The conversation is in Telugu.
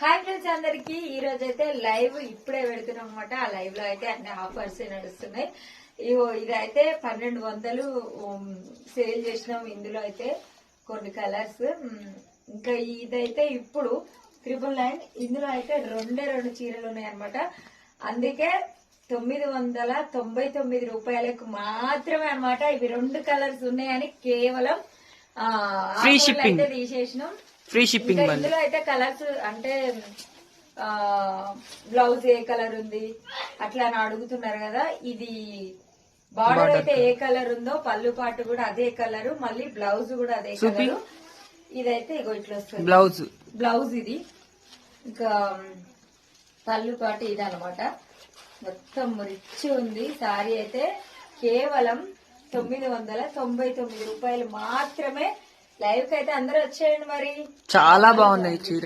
హాయ్ ఫ్రెండ్స్ అందరికి ఈ రోజు అయితే లైవ్ ఇప్పుడే పెడుతున్నాం అనమాట. ఆ లైవ్ లో అయితే అన్ని ఆఫర్స్ నడుస్తున్నాయి. ఇదైతే 1200 సేల్ చేసినాం. ఇందులో అయితే కొన్ని కలర్స్, ఇంకా ఇదైతే ఇప్పుడు 999. ఇందులో అయితే రెండు చీరలు ఉన్నాయి అనమాట. అందుకే 999 రూపాయలకు మాత్రమే అనమాట. ఇవి 2 కలర్స్ ఉన్నాయని కేవలం ఫ్రీ షిప్పింగ్ అయితే తీసేసినాం. Free shipping. ఇందులో అయితే కలర్స్ అంటే బ్లౌజ్ ఏ కలర్ ఉంది అట్లా అని అడుగుతున్నారు కదా. ఇది బార్డర్ అయితే ఏ కలర్ ఉందో పళ్ళు పాటు కూడా అదే కలర్, మళ్ళీ బ్లౌజ్ కూడా అదే కలర్. ఇదైతే ఇగో ఇట్లా వస్తుంది బ్లౌజ్ ఇది. ఇంకా పళ్ళు పాటు ఇది అనమాట. మొత్తం రిచ్ ఉంది. సారీ అయితే కేవలం 999 రూపాయలు మాత్రమే. లైవ్ కి అయితే అందరూ వచ్చేయండి. మరి చాలా బాగుంది ఈ చీర.